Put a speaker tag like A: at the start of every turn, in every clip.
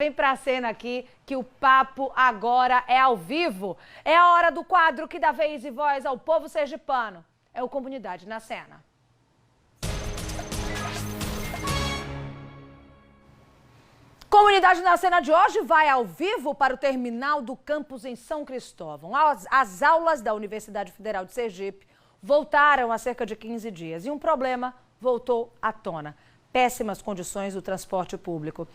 A: Vem pra cena aqui que o papo agora é ao vivo. É a hora do quadro que dá vez e voz ao povo sergipano. É o Comunidade na Cena. Comunidade na Cena de hoje vai ao vivo para o terminal do campus em São Cristóvão. As aulas da Universidade Federal de Sergipe voltaram há cerca de 15 dias e um problema voltou à tona: péssimas condições do transporte público.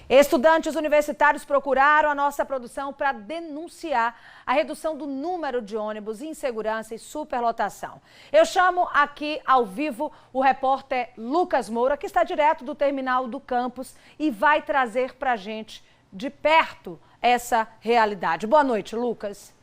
A: Estudantes universitários procuraram a nossa produção para denunciar a redução do número de ônibus, insegurança e superlotação. Eu chamo aqui ao vivo o repórter Lucas Moura, que está direto do terminal do campus e vai trazer para a gente de perto essa realidade. Boa noite, Lucas.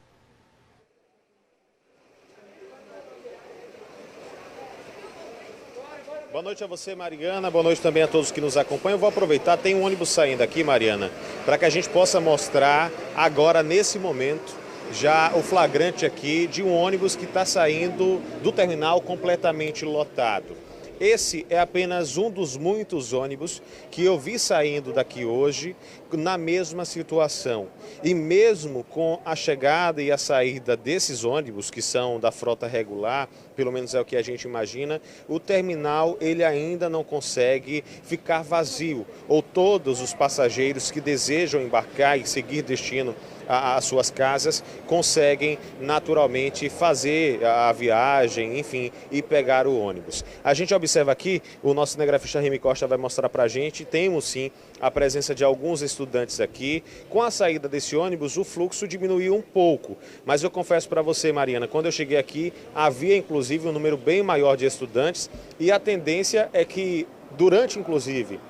B: Boa noite a você, Mariana. Boa noite também a todos que nos acompanham. Eu vou aproveitar, tem um ônibus saindo aqui, Mariana, para que a gente possa mostrar agora, nesse momento, já o flagrante aqui de um ônibus que está saindo do terminal completamente lotado. Esse é apenas um dos muitos ônibus que eu vi saindo daqui hoje na mesma situação. E mesmo com a chegada e a saída desses ônibus, que são da frota regular, pelo menos é o que a gente imagina, o terminal ele ainda não consegue ficar vazio, ou todos os passageiros que desejam embarcar e seguir destino às suas casas conseguem naturalmente fazer a viagem, enfim, e pegar o ônibus. A gente observa aqui, o nosso cinegrafista Remy Costa vai mostrar para a gente, temos sim a presença de alguns estudantes aqui. Com a saída desse ônibus, o fluxo diminuiu um pouco, mas eu confesso para você, Mariana, quando eu cheguei aqui, havia inclusive um número bem maior de estudantes e a tendência é que durante inclusive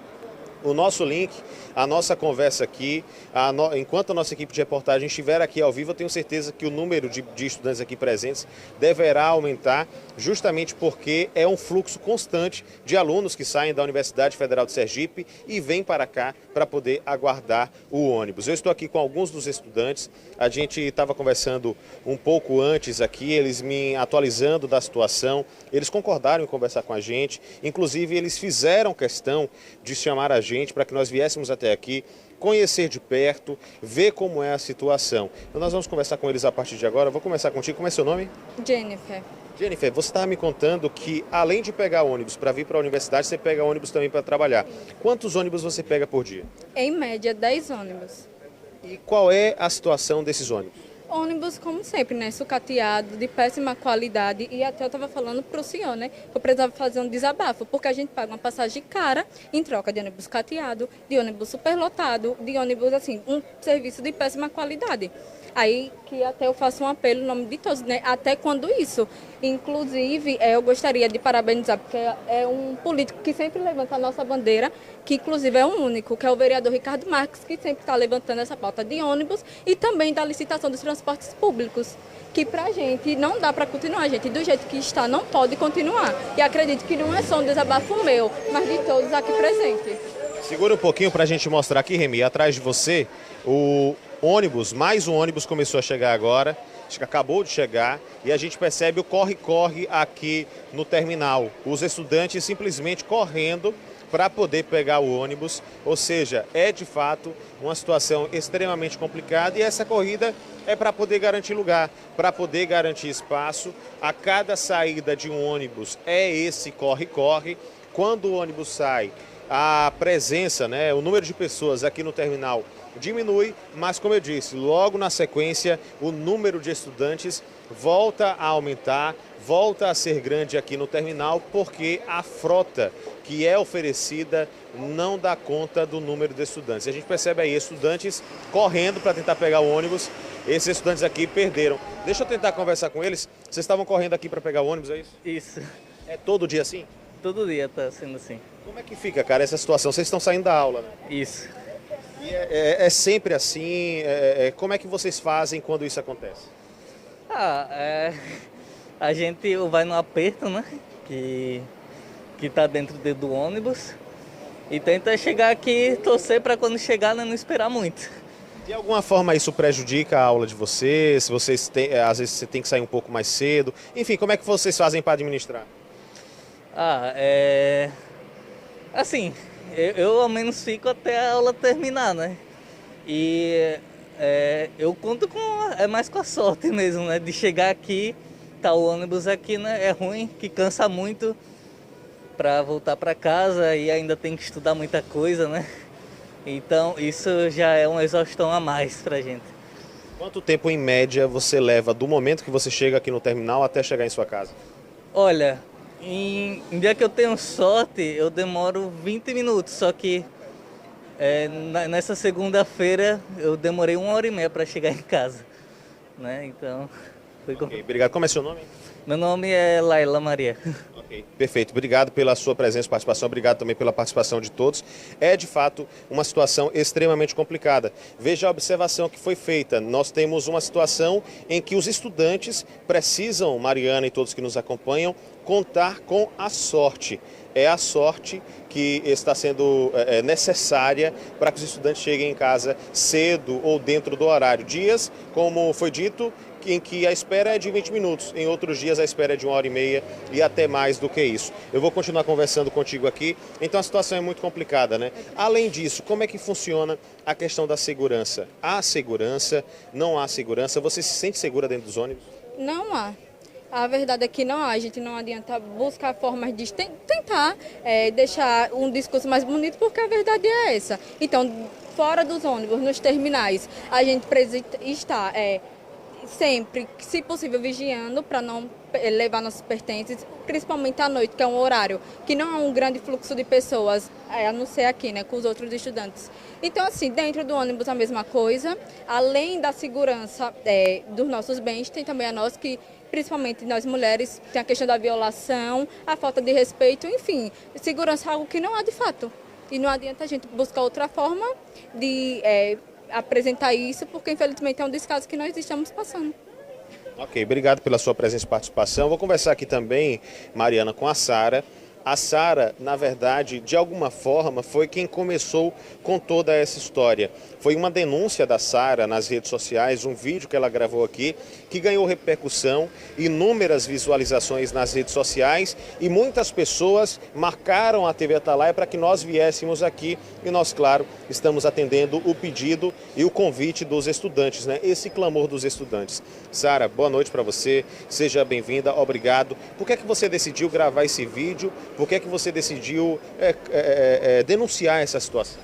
B: o nosso link, a nossa conversa aqui, enquanto a nossa equipe de reportagem estiver aqui ao vivo, eu tenho certeza que o número de estudantes aqui presentes deverá aumentar, justamente porque é um fluxo constante de alunos que saem da Universidade Federal de Sergipe e vêm para cá para poder aguardar o ônibus. Eu estou aqui com alguns dos estudantes, a gente estava conversando um pouco antes aqui, eles me atualizando da situação, eles concordaram em conversar com a gente, inclusive eles fizeram questão de chamar a gente para que nós viéssemos até aqui, conhecer de perto, ver como é a situação. Então nós vamos conversar com eles a partir de agora. Vou começar contigo. Como é seu nome?
C: Jennifer.
B: Jennifer, você estava me contando que além de pegar ônibus para vir para a universidade, você pega ônibus também para trabalhar. Quantos ônibus você pega por dia?
C: Em média, 10 ônibus.
B: E qual é a situação desses ônibus?
C: Ônibus, como sempre, né? Sucateado, de péssima qualidade. E até eu estava falando para o senhor, né? Eu precisava fazer um desabafo, porque a gente paga uma passagem cara em troca de ônibus cateado, de ônibus superlotado, de ônibus, assim, um serviço de péssima qualidade. Aí que até eu faço um apelo em nome de todos, né? Até quando isso. Inclusive, eu gostaria de parabenizar, porque é um político que sempre levanta a nossa bandeira, que inclusive é o único, que é o vereador Ricardo Marques, que sempre está levantando essa pauta de ônibus e também da licitação dos transportes públicos, que pra gente não dá para continuar, gente, do jeito que está, não pode continuar. E acredito que não é só um desabafo meu, mas de todos aqui presentes.
B: Segura um pouquinho para a gente mostrar aqui, Remy, atrás de você, o ônibus, mais um ônibus começou a chegar agora, acho que acabou de chegar, e a gente percebe o corre-corre aqui no terminal. Os estudantes simplesmente correndo para poder pegar o ônibus, ou seja, é de fato uma situação extremamente complicada e essa corrida é para poder garantir lugar, para poder garantir espaço. A cada saída de um ônibus é esse corre-corre. Quando o ônibus sai, a presença, né, o número de pessoas aqui no terminal diminui, mas como eu disse, logo na sequência o número de estudantes volta a aumentar, volta a ser grande aqui no terminal, porque a frota que é oferecida não dá conta do número de estudantes. A gente percebe aí estudantes correndo para tentar pegar o ônibus, esses estudantes aqui perderam. Deixa eu tentar conversar com eles, vocês estavam correndo aqui para pegar o ônibus, é isso?
D: Isso,
B: É todo dia assim?
D: todo dia tá sendo assim.
B: Como é que fica, cara, essa situação? Vocês estão saindo da aula, né?
D: Isso.
B: E é sempre assim? Como é que vocês fazem quando isso acontece?
D: A gente vai no aperto, né? Que tá dentro do ônibus e tenta chegar aqui, torcer para quando chegar, né, não esperar muito.
B: De alguma forma isso prejudica a aula de vocês? Vocês às vezes você tem que sair um pouco mais cedo. Enfim, como é que vocês fazem para administrar?
D: Assim, eu ao menos fico até a aula terminar, né? E eu conto mais com a sorte mesmo, né? De chegar aqui, tá o ônibus aqui, né? É ruim, que cansa muito para voltar para casa e ainda tem que estudar muita coisa, né? Então isso já é uma exaustão a mais pra gente.
B: Quanto tempo, em média, você leva do momento que você chega aqui no terminal até chegar em sua casa?
D: Olha, em dia que eu tenho sorte, eu demoro 20 minutos, só que nessa segunda-feira eu demorei 1h30 para chegar em casa, né? Então, foi
B: Ok, obrigado. Como é seu nome?
D: Meu nome é Laila Maria.
B: Ok, perfeito. Obrigado pela sua presença e participação. Obrigado também pela participação de todos. É, de fato, uma situação extremamente complicada. Veja a observação que foi feita. Nós temos uma situação em que os estudantes precisam, Mariana e todos que nos acompanham, contar com a sorte. É a sorte que está sendo necessária para que os estudantes cheguem em casa cedo ou dentro do horário. Dias, como foi dito, em que a espera é de 20 minutos, em outros dias a espera é de 1h30 e até mais do que isso. Eu vou continuar conversando contigo aqui, então a situação é muito complicada, né? Além disso, como é que funciona a questão da segurança? Há segurança? Não há segurança? Você se sente segura dentro dos ônibus?
C: Não há. A verdade é que não há. A gente não adianta buscar formas de tentar deixar um discurso mais bonito, porque a verdade é essa. Então, fora dos ônibus, nos terminais, a gente precisa estar sempre, se possível, vigiando para não levar nossos pertences, principalmente à noite, que é um horário que não há um grande fluxo de pessoas, a não ser aqui, né, com os outros estudantes. Então, assim, dentro do ônibus a mesma coisa, além da segurança dos nossos bens, tem também a nós que, principalmente nós mulheres, tem a questão da violação, a falta de respeito, enfim, segurança é algo que não há de fato. E não adianta a gente buscar outra forma de apresentar isso, porque infelizmente é um descaso que nós estamos passando.
B: Ok, obrigado pela sua presença e participação. Vou conversar aqui também, Mariana, com a Sara. A Sara, na verdade, de alguma forma, foi quem começou com toda essa história. Foi uma denúncia da Sara nas redes sociais, um vídeo que ela gravou aqui, que ganhou repercussão, inúmeras visualizações nas redes sociais e muitas pessoas marcaram a TV Atalaia para que nós viéssemos aqui e nós, claro, estamos atendendo o pedido e o convite dos estudantes, né? Esse clamor dos estudantes. Sara, boa noite para você, seja bem-vinda, obrigado. Por que é que você decidiu gravar esse vídeo? Por que é que você decidiu denunciar essa situação?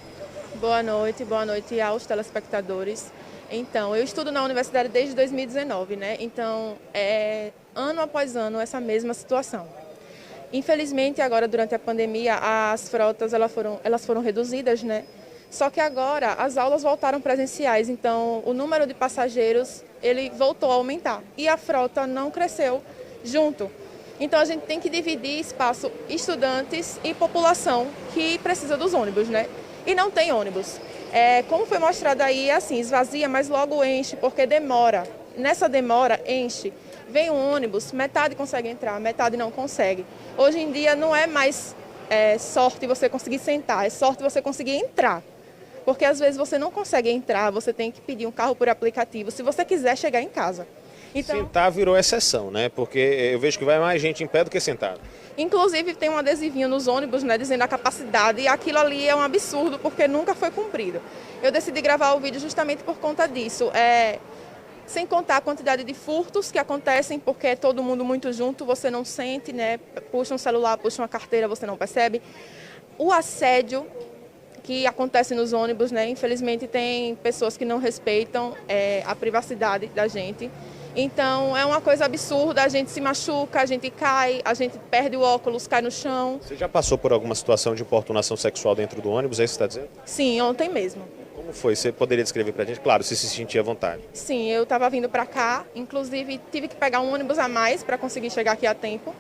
E: Boa noite aos telespectadores. Então, eu estudo na universidade desde 2019, né? Então, ano após ano, essa mesma situação. Infelizmente, agora, durante a pandemia, as frotas elas foram reduzidas, né? Só que agora as aulas voltaram presenciais, então o número de passageiros ele voltou a aumentar e a frota não cresceu junto. Então a gente tem que dividir espaço estudantes e população que precisa dos ônibus, né? E não tem ônibus. Como foi mostrado aí, assim, esvazia, mas logo enche, porque demora. Nessa demora, enche. Vem um ônibus, metade consegue entrar, metade não consegue. Hoje em dia não é mais sorte você conseguir sentar, é sorte você conseguir entrar. Porque às vezes você não consegue entrar, você tem que pedir um carro por aplicativo, se você quiser chegar em casa. Então,
B: sentar virou exceção, né? Porque eu vejo que vai mais gente em pé do que sentado.
E: Inclusive tem um adesivinho nos ônibus, né, dizendo a capacidade, e aquilo ali é um absurdo porque nunca foi cumprido. Eu decidi gravar o vídeo justamente por conta disso. Sem contar a quantidade de furtos que acontecem, porque é todo mundo muito junto, você não sente, né? Puxa um celular, puxa uma carteira, você não percebe. O assédio que acontece nos ônibus, né? Infelizmente tem pessoas que não respeitam a privacidade da gente. Então é uma coisa absurda, a gente se machuca, a gente cai, a gente perde o óculos, cai no chão.
B: Você já passou por alguma situação de importunação sexual dentro do ônibus, é isso que você está dizendo?
E: Sim, ontem mesmo.
B: Como foi? Você poderia descrever pra gente? Claro, você se sentia à vontade.
E: Sim, eu estava vindo para cá, inclusive tive que pegar um ônibus a mais para conseguir chegar aqui a tempo.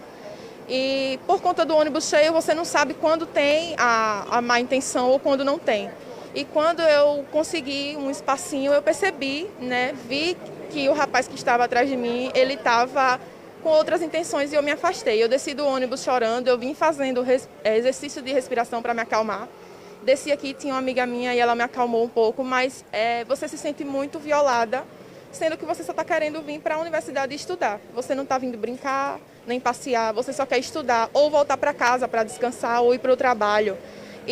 E: E por conta do ônibus cheio, você não sabe quando tem a má intenção ou quando não tem. E quando eu consegui um espacinho, eu percebi, né, vi que o rapaz que estava atrás de mim, ele estava com outras intenções e eu me afastei. Eu desci do ônibus chorando, eu vim fazendo exercício de respiração para me acalmar. Desci aqui, tinha uma amiga minha e ela me acalmou um pouco, mas você se sente muito violada, sendo que você só está querendo vir para a universidade estudar. Você não está vindo brincar, nem passear, você só quer estudar ou voltar para casa para descansar ou ir para o trabalho.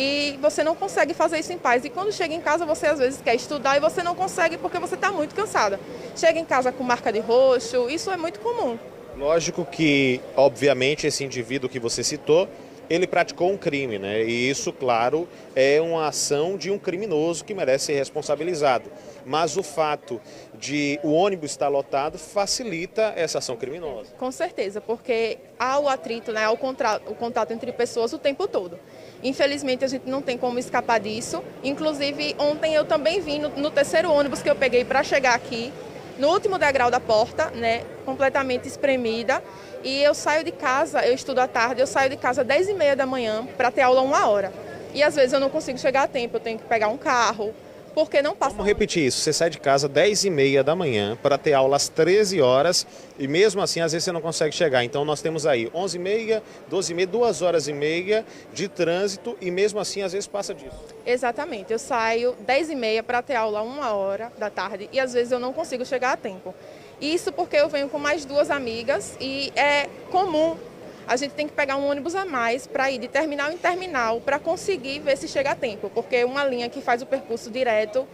E: e você não consegue fazer isso em paz. E quando chega em casa, você às vezes quer estudar e você não consegue porque você está muito cansada. Chega em casa com marca de roxo, isso é muito comum.
B: Lógico que, obviamente, esse indivíduo que você citou, ele praticou um crime, né? E isso, claro, é uma ação de um criminoso que merece ser responsabilizado. Mas o fato de o ônibus estar lotado facilita essa ação criminosa.
E: Com certeza, porque há o atrito, né, há o contato entre pessoas o tempo todo. Infelizmente, a gente não tem como escapar disso. Inclusive, ontem eu também vim no terceiro ônibus que eu peguei para chegar aqui, no último degrau da porta, né, completamente espremida. E eu saio de casa, eu estudo à tarde, eu saio de casa às 10h30 da manhã para ter aula 1 hora. E às vezes eu não consigo chegar a tempo, eu tenho que pegar um carro, porque não passa.
B: Vamos repetir isso, você sai de casa às 10h30 da manhã para ter aula às 13 horas e mesmo assim às vezes você não consegue chegar. Então nós temos aí 11h30, 12h30, 2h30 de trânsito e mesmo assim às vezes passa disso.
E: Exatamente, eu saio 10h30 para ter aula 1 hora da tarde e às vezes eu não consigo chegar a tempo. Isso porque eu venho com mais 2 amigas e é comum. A gente tem que pegar um ônibus a mais para ir de terminal em terminal para conseguir ver se chega a tempo, porque uma linha que faz o percurso direto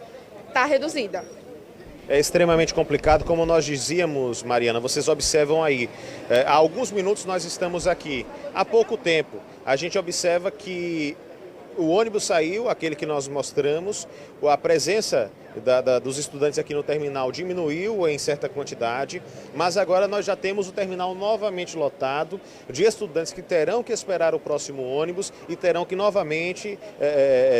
E: está reduzida.
B: É extremamente complicado, como nós dizíamos, Mariana, vocês observam aí, há alguns minutos nós estamos aqui, há pouco tempo a gente observa que o ônibus saiu, aquele que nós mostramos, a presença dos estudantes aqui no terminal diminuiu em certa quantidade, mas agora nós já temos o terminal novamente lotado de estudantes que terão que esperar o próximo ônibus e terão que novamente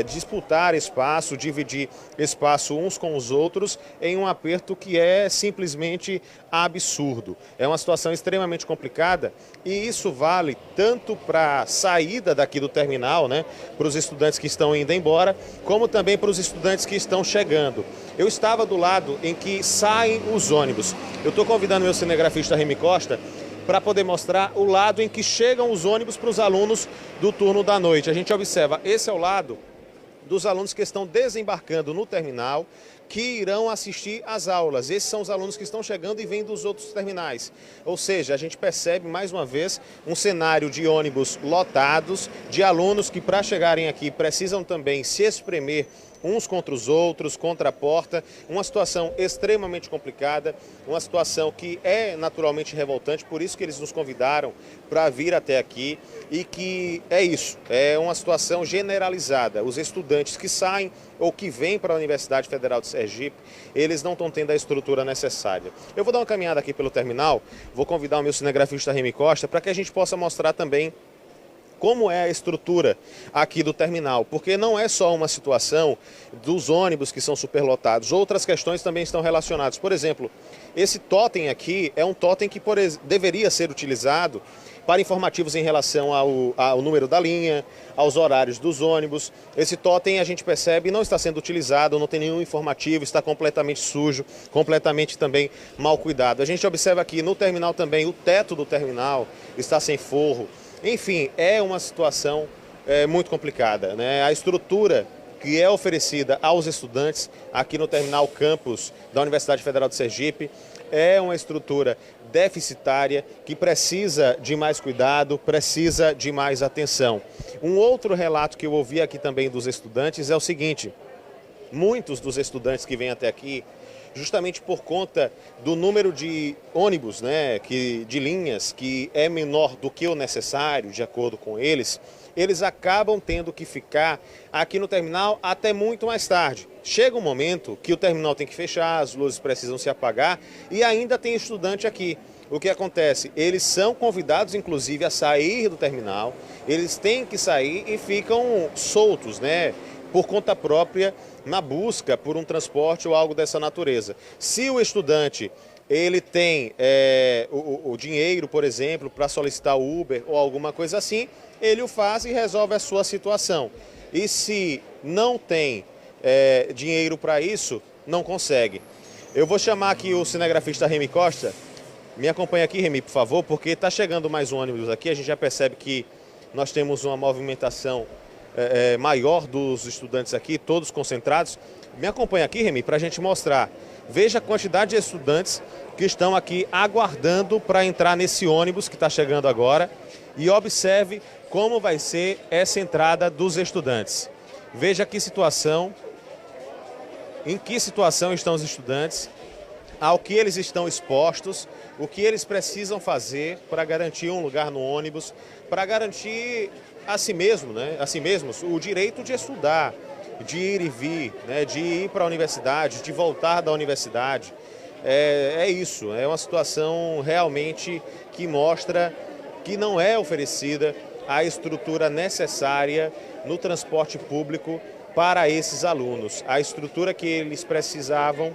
B: disputar espaço, dividir espaço uns com os outros em um aperto que é simplesmente absurdo. É uma situação extremamente complicada e isso vale tanto para a saída daqui do terminal, né, para os estudantes que estão indo embora, como também para os estudantes que estão chegando. Eu estava do lado em que saem os ônibus. Eu estou convidando meu cinegrafista Remy Costa para poder mostrar o lado em que chegam os ônibus para os alunos do turno da noite. A gente observa, esse é o lado dos alunos que estão desembarcando no terminal, que irão assistir às aulas. Esses são os alunos que estão chegando e vêm dos outros terminais. Ou seja, a gente percebe mais uma vez um cenário de ônibus lotados, de alunos que para chegarem aqui precisam também se espremer uns contra os outros, contra a porta, uma situação extremamente complicada, uma situação que é naturalmente revoltante, por isso que eles nos convidaram para vir até aqui e que é isso, é uma situação generalizada. Os estudantes que saem ou que vêm para a Universidade Federal de Sergipe, eles não estão tendo a estrutura necessária. Eu vou dar uma caminhada aqui pelo terminal, vou convidar o meu cinegrafista Remy Costa para que a gente possa mostrar também como é a estrutura aqui do terminal, porque não é só uma situação dos ônibus que são superlotados, outras questões também estão relacionadas. Por exemplo, esse totem aqui é um totem que deveria ser utilizado para informativos em relação ao número da linha, aos horários dos ônibus. Esse totem a gente percebe não está sendo utilizado, não tem nenhum informativo, está completamente sujo, completamente também mal cuidado. A gente observa aqui no terminal também o teto do terminal está sem forro. Enfim, é uma situação muito complicada, né? A estrutura que é oferecida aos estudantes aqui no terminal campus da Universidade Federal de Sergipe é uma estrutura deficitária que precisa de mais cuidado, precisa de mais atenção. Um outro relato que eu ouvi aqui também dos estudantes é o seguinte: muitos dos estudantes que vêm até aqui, justamente por conta do número de ônibus, né, de linhas, que é menor do que o necessário, de acordo com eles acabam tendo que ficar aqui no terminal até muito mais tarde. Chega um momento que o terminal tem que fechar, as luzes precisam se apagar e ainda tem estudante aqui. O que acontece? Eles são convidados, inclusive, a sair do terminal, eles têm que sair e ficam soltos, né, por conta própria, na busca por um transporte ou algo dessa natureza. Se o estudante ele tem o dinheiro, por exemplo, para solicitar Uber ou alguma coisa assim, ele o faz e resolve a sua situação. E se não tem dinheiro para isso, não consegue. Eu vou chamar aqui o cinegrafista Remy Costa. Me acompanha aqui, Remy, por favor, porque está chegando mais um ônibus aqui. A gente já percebe que nós temos uma movimentação maior dos estudantes aqui, todos concentrados. Me acompanha aqui, Remy, para a gente mostrar. Veja a quantidade de estudantes que estão aqui aguardando para entrar nesse ônibus que está chegando agora. e observe como vai ser essa entrada dos estudantes. Veja em que situação estão os estudantes, ao que eles estão expostos, o que eles precisam fazer para garantir um lugar no ônibus, para garantir a si mesmo, né, a si mesmos o direito de estudar, de ir e vir, né, de ir para a universidade, de voltar da universidade. É isso, é uma situação realmente que mostra que não é oferecida a estrutura necessária no transporte público para esses alunos. A estrutura que eles precisam,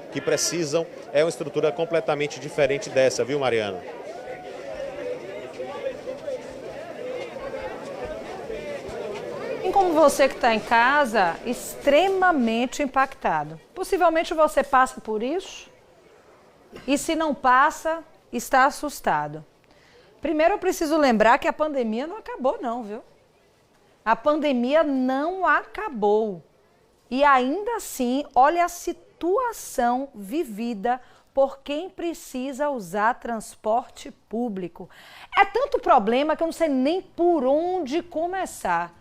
B: é uma estrutura completamente diferente dessa, viu, Mariana?
A: E como você que está em casa, extremamente impactado. Possivelmente você passa por isso e se não passa, está assustado. Primeiro eu preciso lembrar que a pandemia não acabou não, viu? A pandemia não acabou. E ainda assim, olha a situação vivida por quem precisa usar transporte público. É tanto problema que eu não sei nem por onde começar.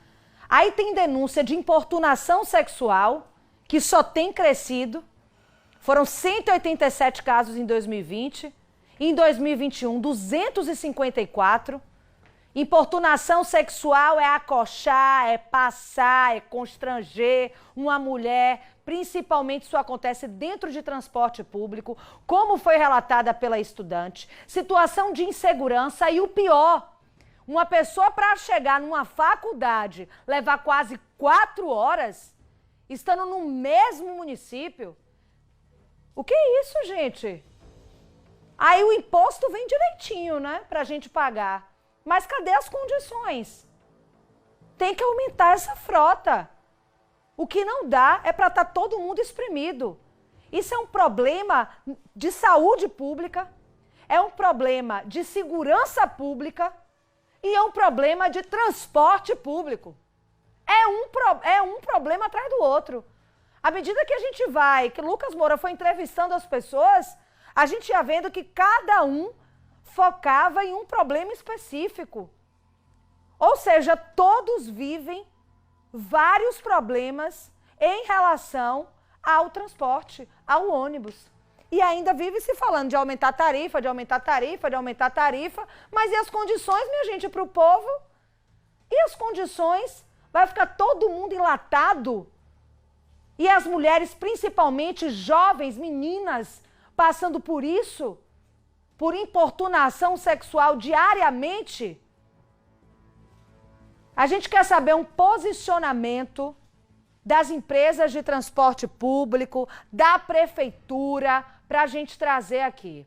A: Aí tem denúncia de importunação sexual, que só tem crescido. Foram 187 casos em 2020. Em 2021, 254. Importunação sexual é acochar, é passar, é constranger uma mulher, principalmente isso acontece dentro de transporte público, como foi relatada pela estudante. Situação de insegurança e o pior, uma pessoa para chegar numa faculdade, levar quase 4 horas, estando no mesmo município. O que é isso, gente? Aí o imposto vem direitinho, né, pra gente pagar. Mas cadê as condições? Tem que aumentar essa frota. O que não dá é para estar todo mundo espremido. Isso é um problema de saúde pública, é um problema de segurança pública e é um problema de transporte público. É um problema atrás do outro. À medida que a gente vai, que Lucas Moura foi entrevistando as pessoas, a gente ia vendo que cada um focava em um problema específico. Ou seja, todos vivem vários problemas em relação ao transporte, ao ônibus. E ainda vive se falando de aumentar a tarifa, de aumentar a tarifa, de aumentar a tarifa. Mas e as condições, minha gente, para o povo? E as condições? Vai ficar todo mundo enlatado? E as mulheres, principalmente jovens, meninas, passando por isso? Por importunação sexual diariamente? A gente quer saber um posicionamento das empresas de transporte público, da prefeitura, para a gente trazer aqui.